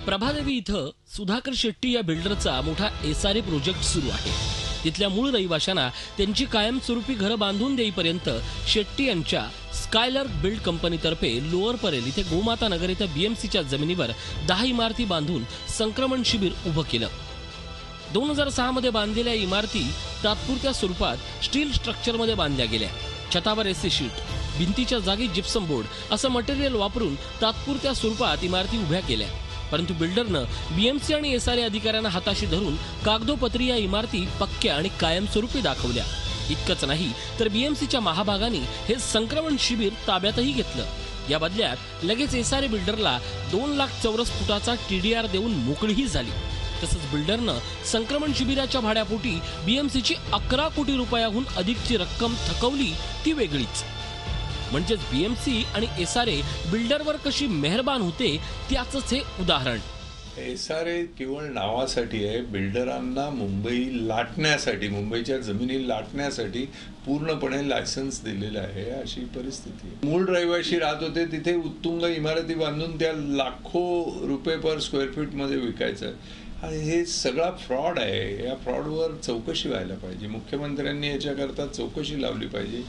प्रभादेवी इथं सुधाकर शेट्टी या बिल्डरचा मोठा एसआरए प्रोजेक्ट सुरू आहे। तिथल्या मूळ रहिवाशांना त्यांची कायमस्वरूपी घरं बांधून देईपर्यंत शेट्टी यांच्या स्कायलर्क बिल्ड कंपनीतर्फे लोअर परेल इथे गोमाता नगर इथं बीएमसीच्या जमिनीवर 10 इमारती बांधून संक्रमण शिबिर उभं केलं। 2006 मध्ये बांधलेल्या इमारती तात्पुरत्या स्वरूपात स्टील स्ट्रक्चरमध्ये बांधल्या गेल्या। छतावर एसी शीट, भिंतीच्या जागी जिप्सम बोर्ड असं मटेरियल वापरून तात्पुरत्या स्वरूपात इमारती उभ्या केल्या। परंतु बिल्डरनं बीएमसी आणि एसआरए अधिकाऱ्यांना हाताशी धरून कागदोपत्री या इमारती पक्क्या आणि कायमस्वरूपी दाखवल्या। इतकंच नाही तर बीएमसीच्या महाभागाने हे संक्रमण शिबिर ताब्यातही घेतलं। या बदल्यात लगेच एसआरए बिल्डरला 2 लाख चौरस फुटाचा टीडीआर देऊन मोकळीही झाली। तसंच बिल्डरनं संक्रमण शिबिराच्या भाड्यापोटी बीएमसीची 11 कोटी रुपयाहून अधिकची रक्कम थकवली ती वेगळीच। म्हणजेच बीएमसी आणि एसआरए बिल्डरवर कशी मेहरबान होते त्याचंच हे उदाहरण। एसआरए केवळ नावासाठी आहे, बिल्डरांना मुंबई लाटण्यासाठी, मुंबईच्या जमिनी लाटण्यासाठी पूर्णपणे लायसन्स दिलेलं आहे अशी परिस्थिती आहे। मूळ रहिवाशी राहत होते तिथे उत्तुंग इमारती बांधून त्या लाखो रुपये पर स्क्वेअर फीट मध्ये विकायचं आणि हे सगळा फ्रॉड आहे। या फ्रॉडवर चौकशी व्हायला पाहिजे, मुख्यमंत्र्यांनी याच्याकरता चौकशी लावली पाहिजे।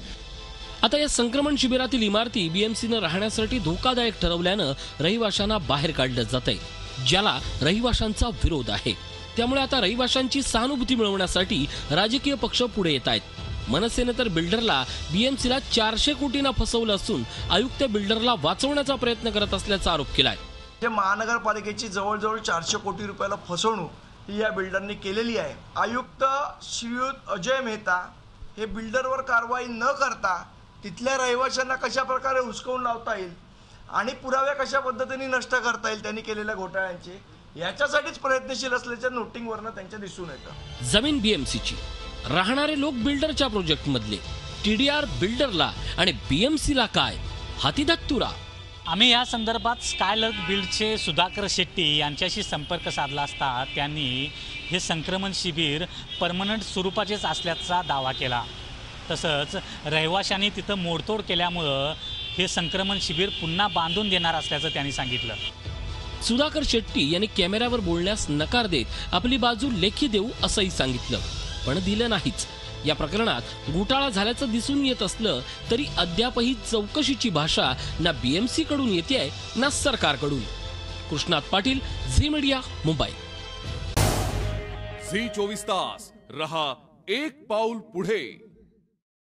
आता या संक्रमण शिबिरातील इमारती बीएमसीनं राहण्यासाठी धोकादायक ठरवल्यानं रहिवाशांना बाहेर काढलं जातंय, ज्याला रहिवाशांचा विरोध आहे। त्यामुळे आता रहिवाशांची सहानुभूती मिळवण्यासाठी राजकीय पक्ष पुढे येत आहेत। मनसेनं तर बिल्डरला बीएमसीला 400 कोटींना फसवलं असून आयुक्त बिल्डरला वाचवण्याचा प्रयत्न करत असल्याचा आरोप केलाय। महानगरपालिकेची जवळजवळ 400 कोटी रुपयाला फसवणूक ही या बिल्डरने केलेली आहे। आयुक्त श्रीयुत अजय मेहता हे बिल्डरवर कारवाई न करता तिथल्या रहिवाशांना कशा प्रकारे हुसकावून लावता येईल आणि पुरावे कशा पद्धतीने नष्ट करता येईल त्यांनी केलेल्या घोटाळ्यांचे, याच्यासाठीच प्रयत्नशील असल्याच्या नोटिंगवरनं त्यांच्या दिसून येतं। जमीन बीएमसीची, राहणारे लोक बिल्डरच्या प्रोजेक्ट मधले, टीडीआर बिल्डरला आणि बीएमसीला काय हाती धत्तुरा। आम्ही या संदर्भात स्कायलर्क बिल्डचे सुधाकर शेट्टी यांच्याशी संपर्क साधला असता त्यांनी हे संक्रमण शिबिर परमनंट स्वरूपाचेच असल्याचा दावा केला। तसंच रहिवाशांनी तिथं मोडतोड केल्यामुळं हे संक्रमण शिबिर पुन्हा बांधून देणार असल्याचं त्यांनी सांगितलं। सुधाकर शेट्टी यांनी कॅमेऱ्यावर बोलण्यास नकार देत आपली बाजू लेखी देऊ असंही सांगितलं, पण दिलं नाहीच। या प्रकरणात घोटाळा झाल्याचं दिसून येत असलं तरी अद्यापही चौकशीची भाषा ना बीएमसी कडून येतेय ना सरकारकडून। कृष्णात पाटील, झी मीडिया, मुंबई। झी 24 तास रहा एक पाऊल पुढे।